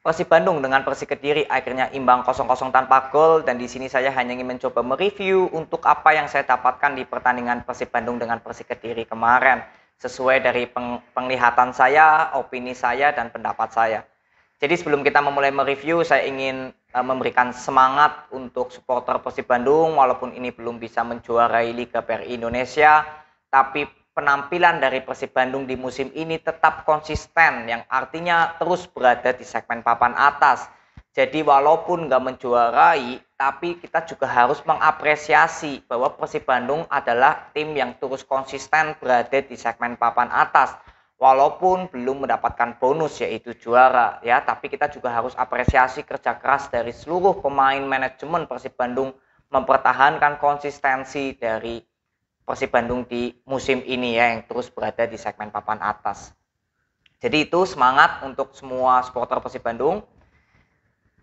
Persib Bandung dengan Persik Kediri akhirnya imbang 0-0 tanpa gol, dan di sini saya hanya ingin mencoba mereview untuk apa yang saya dapatkan di pertandingan Persib Bandung dengan Persik Kediri kemarin sesuai dari penglihatan saya, opini saya, dan pendapat saya. Jadi sebelum kita memulai mereview, saya ingin memberikan semangat untuk supporter Persib Bandung walaupun ini belum bisa menjuarai Liga BRI Indonesia, tapi penampilan dari Persib Bandung di musim ini tetap konsisten, yang artinya terus berada di segmen papan atas. Jadi walaupun nggak menjuarai, tapi kita juga harus mengapresiasi bahwa Persib Bandung adalah tim yang terus konsisten berada di segmen papan atas. Walaupun belum mendapatkan bonus yaitu juara ya, tapi kita juga harus apresiasi kerja keras dari seluruh pemain manajemen Persib Bandung mempertahankan konsistensi dari Persib Bandung di musim ini ya, yang terus berada di segmen papan atas. Jadi itu semangat untuk semua supporter Persib Bandung.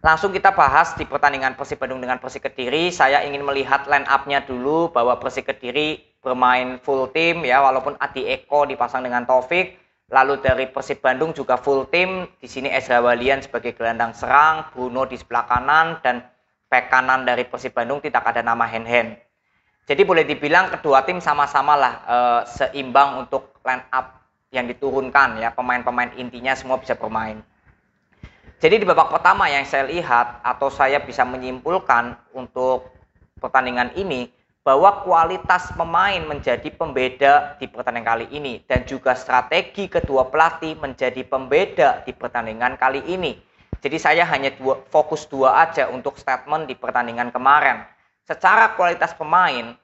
Langsung kita bahas di pertandingan Persib Bandung dengan Persik Kediri. Saya ingin melihat line up-nya dulu bahwa Persik Kediri bermain full tim ya, walaupun Adi Eko dipasang dengan Taufik. Lalu dari Persib Bandung juga full tim. Di sini Ezra Walian sebagai gelandang serang, Bruno di sebelah kanan, dan bek kanan dari Persib Bandung tidak ada nama Hen-Hen. Jadi boleh dibilang kedua tim sama-sama lah seimbang untuk line up yang diturunkan ya, pemain-pemain intinya semua bisa bermain. Jadi di babak pertama yang saya lihat atau saya bisa menyimpulkan untuk pertandingan ini bahwa kualitas pemain menjadi pembeda di pertandingan kali ini, dan juga strategi kedua pelatih menjadi pembeda di pertandingan kali ini. Jadi saya hanya fokus dua aja untuk statement di pertandingan kemarin. Secara kualitas pemain,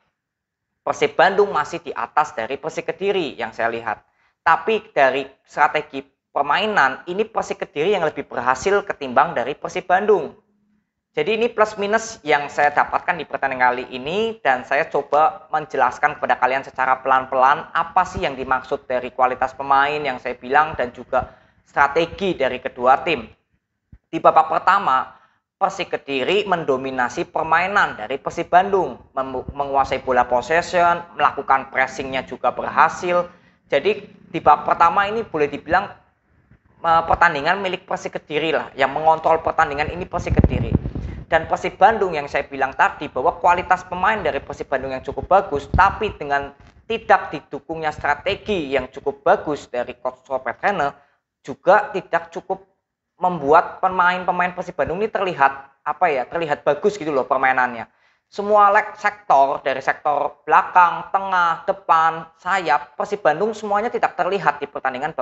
Persib Bandung masih di atas dari Persik Kediri yang saya lihat. Tapi dari strategi permainan, ini Persik Kediri yang lebih berhasil ketimbang dari Persib Bandung. Jadi ini plus minus yang saya dapatkan di pertandingan kali ini, dan saya coba menjelaskan kepada kalian secara pelan-pelan apa sih yang dimaksud dari kualitas pemain yang saya bilang dan juga strategi dari kedua tim. Di babak pertama, Persik Kediri mendominasi permainan dari Persib Bandung, menguasai bola possession, melakukan pressingnya juga berhasil. Jadi di babak pertama ini boleh dibilang pertandingan milik Persik Kediri lah, yang mengontrol pertandingan ini Persik Kediri. Dan Persib Bandung yang saya bilang tadi bahwa kualitas pemain dari Persib Bandung yang cukup bagus, tapi dengan tidak didukungnya strategi yang cukup bagus dari coach Robert Rene, juga tidak cukup membuat pemain-pemain Persib Bandung ini terlihat terlihat bagus gitu loh permainannya. Semua sektor, dari sektor belakang, tengah, depan, sayap, Persib Bandung semuanya tidak terlihat di pertandingan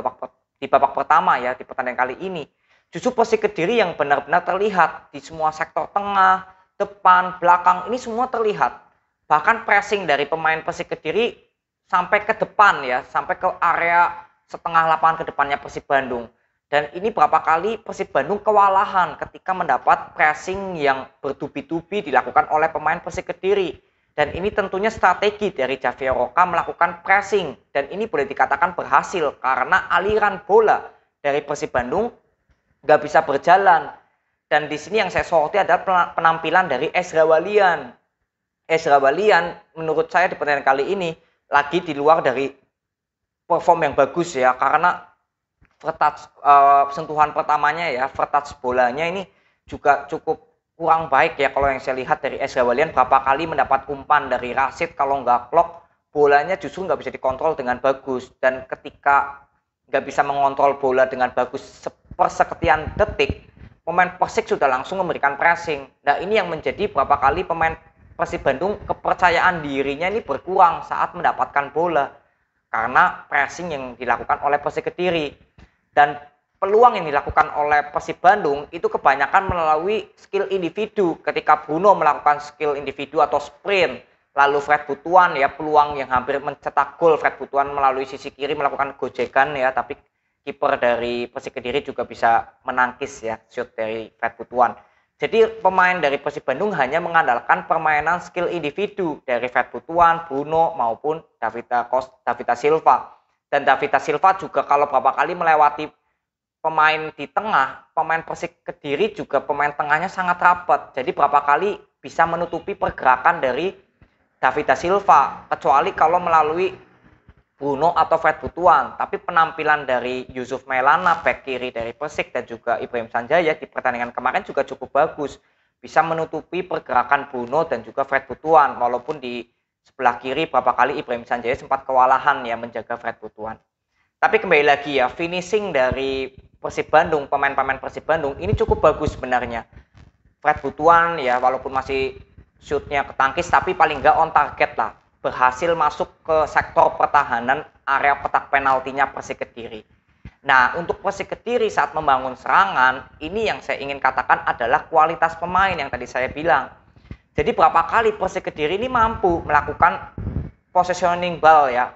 di babak pertama ya, di pertandingan kali ini. Justru Persik Kediri yang benar-benar terlihat di semua sektor tengah, depan, belakang, ini semua terlihat. Bahkan pressing dari pemain Persik Kediri sampai ke depan ya, sampai ke area setengah lapangan ke depannya Persib Bandung. Dan ini berapa kali Persib Bandung kewalahan ketika mendapat pressing yang bertubi-tubi dilakukan oleh pemain Persik Kediri. Dan ini tentunya strategi dari Javier Roca melakukan pressing. Dan ini boleh dikatakan berhasil karena aliran bola dari Persib Bandung nggak bisa berjalan. Dan di sini yang saya soroti adalah penampilan dari Ezra Walian. Ezra Walian menurut saya di pertandingan kali ini lagi di luar dari perform yang bagus ya, karena sentuhan pertamanya ya, touch bolanya ini juga cukup kurang baik ya. Kalau yang saya lihat dari Ezra Walian, berapa kali mendapat umpan dari Rashid, kalau nggak clock bolanya justru nggak bisa dikontrol dengan bagus. Dan ketika nggak bisa mengontrol bola dengan bagus sepersekian detik, pemain Persik sudah langsung memberikan pressing. Nah ini yang menjadi berapa kali pemain Persib Bandung kepercayaan dirinya ini berkurang saat mendapatkan bola karena pressing yang dilakukan oleh Persik Kediri. Dan peluang yang dilakukan oleh Persib Bandung itu kebanyakan melalui skill individu. Ketika Bruno melakukan skill individu atau sprint, lalu Fred Butuan ya, peluang yang hampir mencetak gol, Fred Butuan melalui sisi kiri melakukan gojekan ya, tapi kiper dari Persik Kediri juga bisa menangkis ya shoot dari Fred Butuan. Jadi pemain dari Persib Bandung hanya mengandalkan permainan skill individu dari Fred Butuan, Bruno maupun Davita Silva. Dan Davita Silva juga kalau berapa kali melewati pemain di tengah, pemain Persik Kediri juga pemain tengahnya sangat rapat. Jadi berapa kali bisa menutupi pergerakan dari Davita Silva, kecuali kalau melalui Bruno atau Fred Butuan, tapi penampilan dari Yusuf Maelana, bek kiri dari Persik, dan juga Ibrahim Sanjaya di pertandingan kemarin juga cukup bagus. Bisa menutupi pergerakan Bruno dan juga Fred Butuan, walaupun di sebelah kiri beberapa kali Ibrahim Sanjaya sempat kewalahan ya menjaga Fred Butuan. Tapi kembali lagi ya, finishing dari Persib Bandung, pemain-pemain Persib Bandung ini cukup bagus sebenarnya. Fred Butuan ya walaupun masih shootnya ketangkis, tapi paling nggak on target lah, berhasil masuk ke sektor pertahanan area petak penaltinya Persik Kediri. Nah, untuk Persik Kediri saat membangun serangan, ini yang saya ingin katakan adalah kualitas pemain yang tadi saya bilang. Jadi berapa kali Persik Kediri ini mampu melakukan positioning ball ya,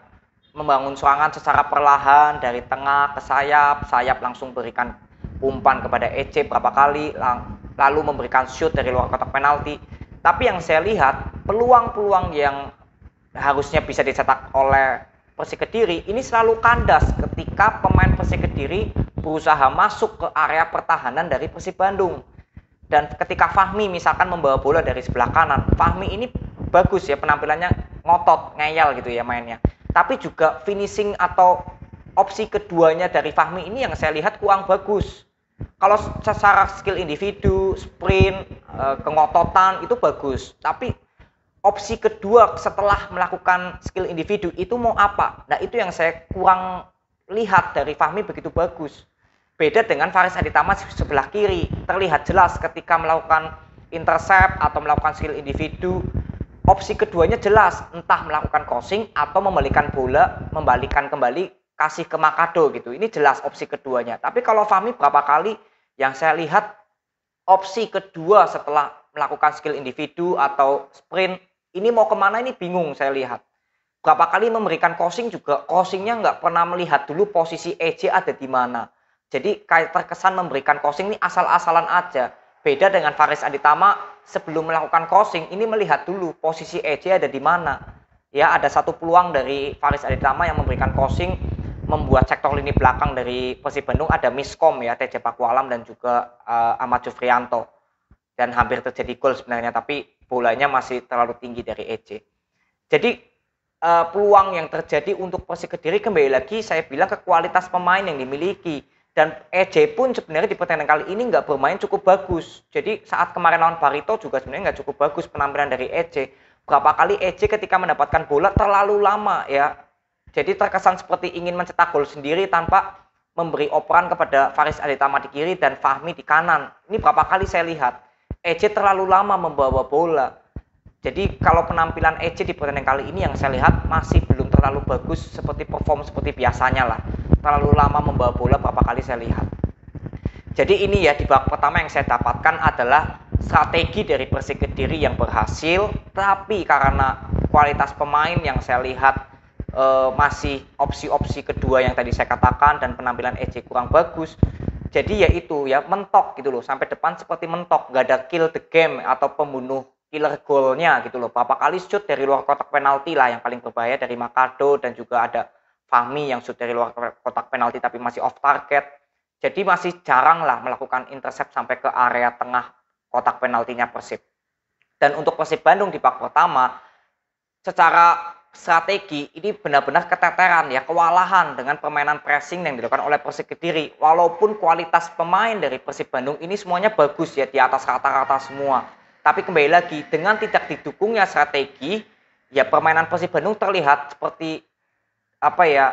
membangun serangan secara perlahan dari tengah ke sayap, sayap langsung berikan umpan kepada EC berapa kali, lalu memberikan shoot dari luar kotak penalti. Tapi yang saya lihat, peluang-peluang yang harusnya bisa dicetak oleh Persik Kediri ini selalu kandas ketika pemain Persik Kediri berusaha masuk ke area pertahanan dari Persib Bandung. Dan ketika Fahmi misalkan membawa bola dari sebelah kanan, Fahmi ini bagus ya penampilannya, ngotot, ngeyel gitu ya mainnya. Tapi juga finishing atau opsi keduanya dari Fahmi ini yang saya lihat kurang bagus. Kalau secara skill individu, sprint, kengototan itu bagus. Tapi opsi kedua setelah melakukan skill individu itu mau apa? Nah itu yang saya kurang lihat dari Fahmi begitu bagus. Beda dengan Faris Aditama sebelah kiri, terlihat jelas ketika melakukan intercept atau melakukan skill individu, opsi keduanya jelas, entah melakukan crossing atau membalikan bola, membalikan kembali, kasih ke Makado gitu. Ini jelas opsi keduanya. Tapi kalau Fahmi berapa kali yang saya lihat opsi kedua setelah melakukan skill individu atau sprint, ini mau kemana ini bingung saya lihat. Berapa kali memberikan crossing juga, crossingnya nggak pernah melihat dulu posisi EJ ada di mana. Jadi kayak terkesan memberikan crossing ini asal-asalan aja. Beda dengan Faris Aditama sebelum melakukan crossing, ini melihat dulu posisi EJ ada di mana. Ya, ada satu peluang dari Faris Aditama yang memberikan crossing, membuat sektor lini belakang dari Persib Bandung ada miskom ya, TJ Pakualam dan juga Ahmad Jufrianto. Dan hampir terjadi gol sebenarnya, tapi bolanya masih terlalu tinggi dari EJ. Jadi peluang yang terjadi untuk Persik Kediri kembali lagi saya bilang ke kualitas pemain yang dimiliki. Dan EJ pun sebenarnya di pertandingan kali ini nggak bermain cukup bagus. Jadi saat kemarin lawan Barito juga sebenarnya nggak cukup bagus penampilan dari EJ. Berapa kali EJ ketika mendapatkan bola terlalu lama ya. Jadi terkesan seperti ingin mencetak gol sendiri tanpa memberi operan kepada Faris Aditama di kiri dan Fahmi di kanan. Ini berapa kali saya lihat EJ terlalu lama membawa bola. Jadi kalau penampilan EJ di pertandingan kali ini yang saya lihat masih belum terlalu bagus seperti perform seperti biasanya lah. Terlalu lama membawa bola berapa kali saya lihat. Jadi ini ya di babak pertama yang saya dapatkan adalah strategi dari Persik Kediri yang berhasil, tapi karena kualitas pemain yang saya lihat masih opsi-opsi kedua yang tadi saya katakan dan penampilan EJ kurang bagus. Jadi ya itu ya mentok gitu loh, sampai depan seperti mentok, nggak ada kill the game atau pembunuh killer golnya gitu loh. Berapa kali shoot dari luar kotak penalti lah yang paling berbahaya dari Makado, dan juga ada Fahmi yang shoot dari luar kotak penalti tapi masih off target. Jadi masih jarang lah melakukan intercept sampai ke area tengah kotak penaltinya Persib. Dan untuk Persib Bandung di babak pertama secara strategi ini benar-benar keteteran ya, kewalahan dengan permainan pressing yang dilakukan oleh Persik Kediri. Walaupun kualitas pemain dari Persib Bandung ini semuanya bagus ya, di atas rata-rata semua. Tapi kembali lagi dengan tidak didukungnya strategi, ya permainan Persib Bandung terlihat seperti apa ya,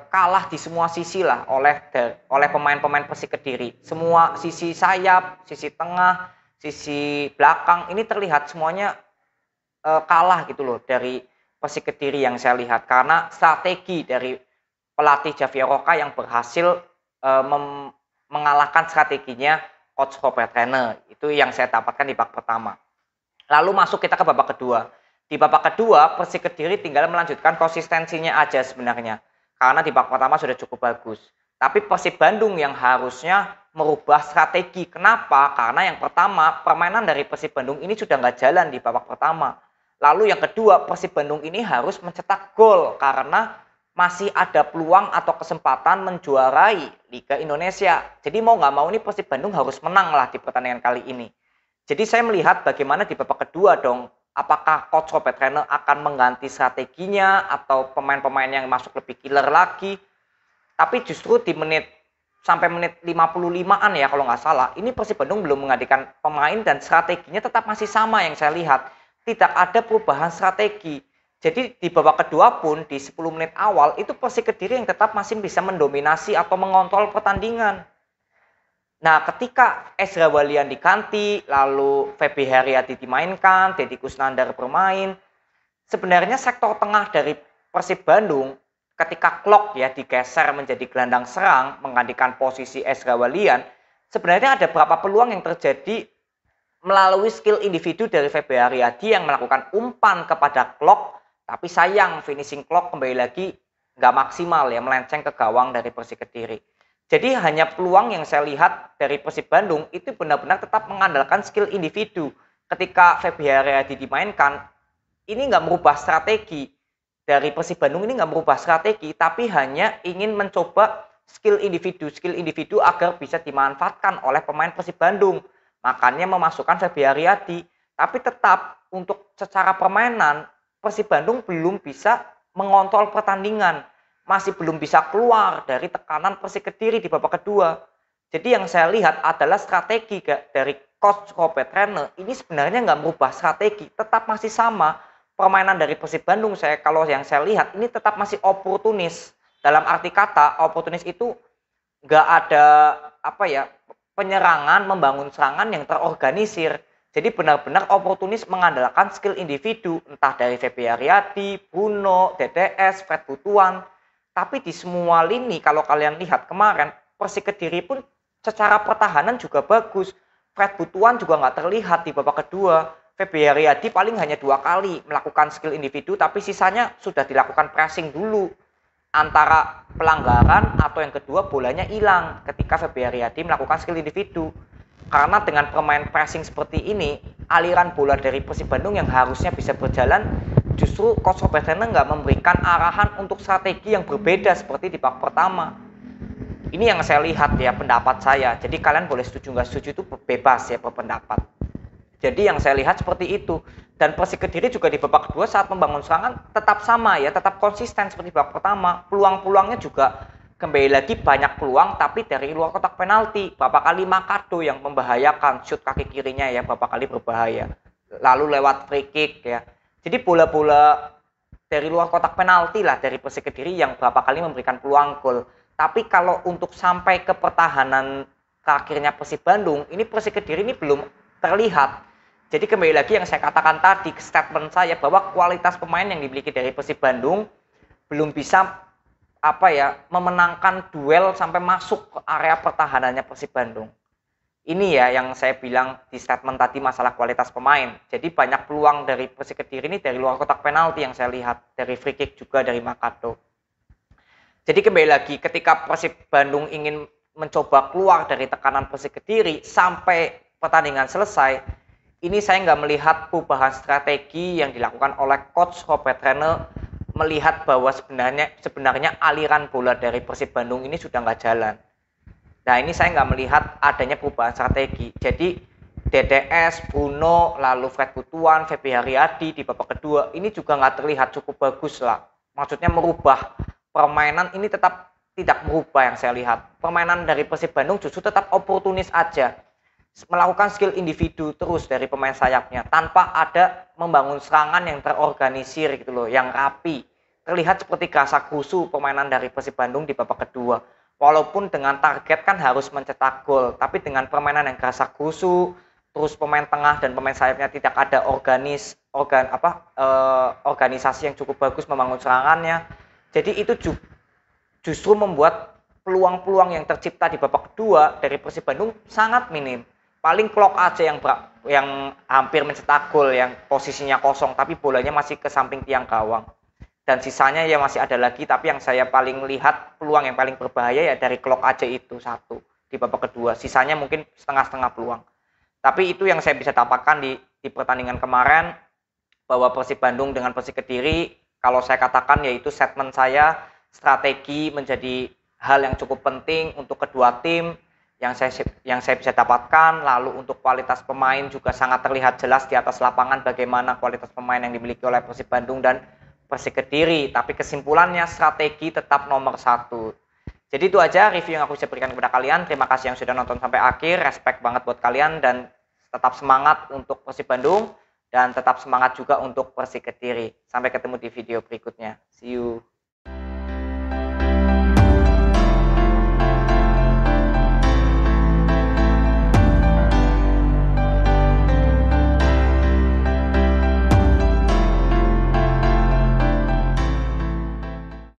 kalah di semua sisi lah oleh pemain-pemain Persik Kediri. Semua sisi sayap, sisi tengah, sisi belakang ini terlihat semuanya kalah gitu loh dari Persik Kediri yang saya lihat, karena strategi dari pelatih Javier Roca yang berhasil mengalahkan strateginya Coach Robert Rene. Itu yang saya dapatkan di babak pertama. Lalu masuk kita ke babak kedua. Di babak kedua Persik Kediri tinggal melanjutkan konsistensinya aja sebenarnya, karena di babak pertama sudah cukup bagus. Tapi Persib Bandung yang harusnya merubah strategi. Kenapa? Karena yang pertama permainan dari Persib Bandung ini sudah nggak jalan di babak pertama. Lalu yang kedua, Persib Bandung ini harus mencetak gol karena masih ada peluang atau kesempatan menjuarai Liga Indonesia. Jadi mau nggak mau ini Persib Bandung harus menang lah di pertandingan kali ini. Jadi saya melihat bagaimana di babak kedua dong apakah coach Robert Rene akan mengganti strateginya atau pemain-pemain yang masuk lebih killer lagi. Tapi justru di sampai menit 55-an ya kalau nggak salah, ini Persib Bandung belum menggantikan pemain dan strateginya tetap masih sama yang saya lihat. Tidak ada perubahan strategi. Jadi di babak kedua pun di 10 menit awal itu Persik Kediri yang tetap masih bisa mendominasi atau mengontrol pertandingan. Nah, ketika Ezra Walian diganti, lalu Feby Haryadi dimainkan, Deddy Kusnandar bermain, sebenarnya sektor tengah dari Persib Bandung ketika Klok ya digeser menjadi gelandang serang menggantikan posisi Ezra Walian, sebenarnya ada beberapa peluang yang terjadi melalui skill individu dari Feby Haryadi yang melakukan umpan kepada Klok, tapi sayang finishing Klok kembali lagi nggak maksimal ya, melenceng ke gawang dari Persik Kediri. Jadi hanya peluang yang saya lihat dari Persib Bandung itu benar-benar tetap mengandalkan skill individu. Ketika Feby Haryadi dimainkan, ini nggak merubah strategi. Dari Persib Bandung ini nggak merubah strategi, tapi hanya ingin mencoba skill individu agar bisa dimanfaatkan oleh pemain Persib Bandung. Makanya memasukkan Feby Haryadi. Tapi tetap untuk secara permainan, Persib Bandung belum bisa mengontrol pertandingan. Masih belum bisa keluar dari tekanan Persik Kediri di babak kedua. Jadi yang saya lihat adalah strategi dari coach Robert Rene ini sebenarnya nggak merubah strategi, tetap masih sama. Permainan dari Persib Bandung kalau yang saya lihat ini tetap masih oportunis. Dalam arti kata oportunis itu nggak ada penyerangan, membangun serangan yang terorganisir. Jadi benar-benar oportunis mengandalkan skill individu, entah dari Feby Haryadi, Bruno, DDS, Fred Butuan. Tapi di semua lini kalau kalian lihat kemarin, Persik Kediri pun secara pertahanan juga bagus. Fred Butuan juga nggak terlihat di babak kedua. Feby Haryadi paling hanya 2 kali melakukan skill individu, tapi sisanya sudah dilakukan pressing dulu. Antara pelanggaran atau yang kedua bolanya hilang ketika Feby Haryadi melakukan skill individu. Karena dengan permain pressing seperti ini, aliran bola dari Persib Bandung yang harusnya bisa berjalan, justru coach Robert Rene nggak memberikan arahan untuk strategi yang berbeda seperti di babak pertama. Ini yang saya lihat ya, pendapat saya. Jadi kalian boleh setuju nggak setuju itu bebas ya berpendapat. Jadi yang saya lihat seperti itu. Dan Persik Kediri juga di babak kedua saat membangun serangan tetap sama ya, tetap konsisten seperti babak pertama. Peluang-peluangnya juga kembali lagi banyak peluang tapi dari luar kotak penalti. Beberapa kali Makado yang membahayakan, shoot kaki kirinya ya beberapa kali berbahaya. Lalu lewat free kick ya. Jadi bola-bola dari luar kotak penalti lah dari Persik Kediri yang beberapa kali memberikan peluang gol. Tapi kalau untuk sampai ke pertahanan terakhirnya Persib Bandung, ini Persik Kediri ini belum terlihat. Jadi kembali lagi yang saya katakan tadi, statement saya bahwa kualitas pemain yang dimiliki dari Persib Bandung belum bisa memenangkan duel sampai masuk ke area pertahanannya Persib Bandung. Ini ya yang saya bilang di statement tadi masalah kualitas pemain. Jadi banyak peluang dari Persik Kediri ini dari luar kotak penalti yang saya lihat, dari free kick juga dari Makado. Jadi kembali lagi ketika Persib Bandung ingin mencoba keluar dari tekanan Persik Kediri sampai pertandingan selesai, ini saya nggak melihat perubahan strategi yang dilakukan oleh coach Robert Rene, melihat bahwa sebenarnya aliran bola dari Persib Bandung ini sudah nggak jalan. Nah ini saya nggak melihat adanya perubahan strategi. Jadi DDS, Bruno, lalu Fred Butuan, Feby Haryadi di babak kedua ini juga nggak terlihat cukup bagus lah. Maksudnya merubah permainan ini tetap tidak berubah yang saya lihat. Permainan dari Persib Bandung justru tetap oportunis aja. Melakukan skill individu terus dari pemain sayapnya tanpa ada membangun serangan yang terorganisir gitu loh, yang rapi. Terlihat seperti gasa-gusu permainan dari Persib Bandung di babak kedua. Walaupun dengan target kan harus mencetak gol, tapi dengan permainan yang gasa-gusu, terus pemain tengah dan pemain sayapnya tidak ada organisasi yang cukup bagus membangun serangannya. Jadi itu justru membuat peluang-peluang yang tercipta di babak kedua dari Persib Bandung sangat minim. Paling Klok aja yang hampir mencetak gol yang posisinya kosong tapi bolanya masih ke samping tiang gawang. Dan sisanya ya masih ada lagi, tapi yang saya paling lihat peluang yang paling berbahaya ya dari Klok aja itu satu di babak kedua. Sisanya mungkin setengah-setengah peluang. Tapi itu yang saya bisa dapatkan di pertandingan kemarin, bahwa Persib Bandung dengan Persik Kediri, kalau saya katakan yaitu statement saya, strategi menjadi hal yang cukup penting untuk kedua tim. yang saya bisa dapatkan. Lalu untuk kualitas pemain juga sangat terlihat jelas di atas lapangan bagaimana kualitas pemain yang dimiliki oleh Persib Bandung dan Persik Kediri. Tapi kesimpulannya strategi tetap nomor satu. Jadi itu aja review yang aku bisa berikan kepada kalian. Terima kasih yang sudah nonton sampai akhir. Respect banget buat kalian dan tetap semangat untuk Persib Bandung dan tetap semangat juga untuk Persik Kediri. Sampai ketemu di video berikutnya. See you.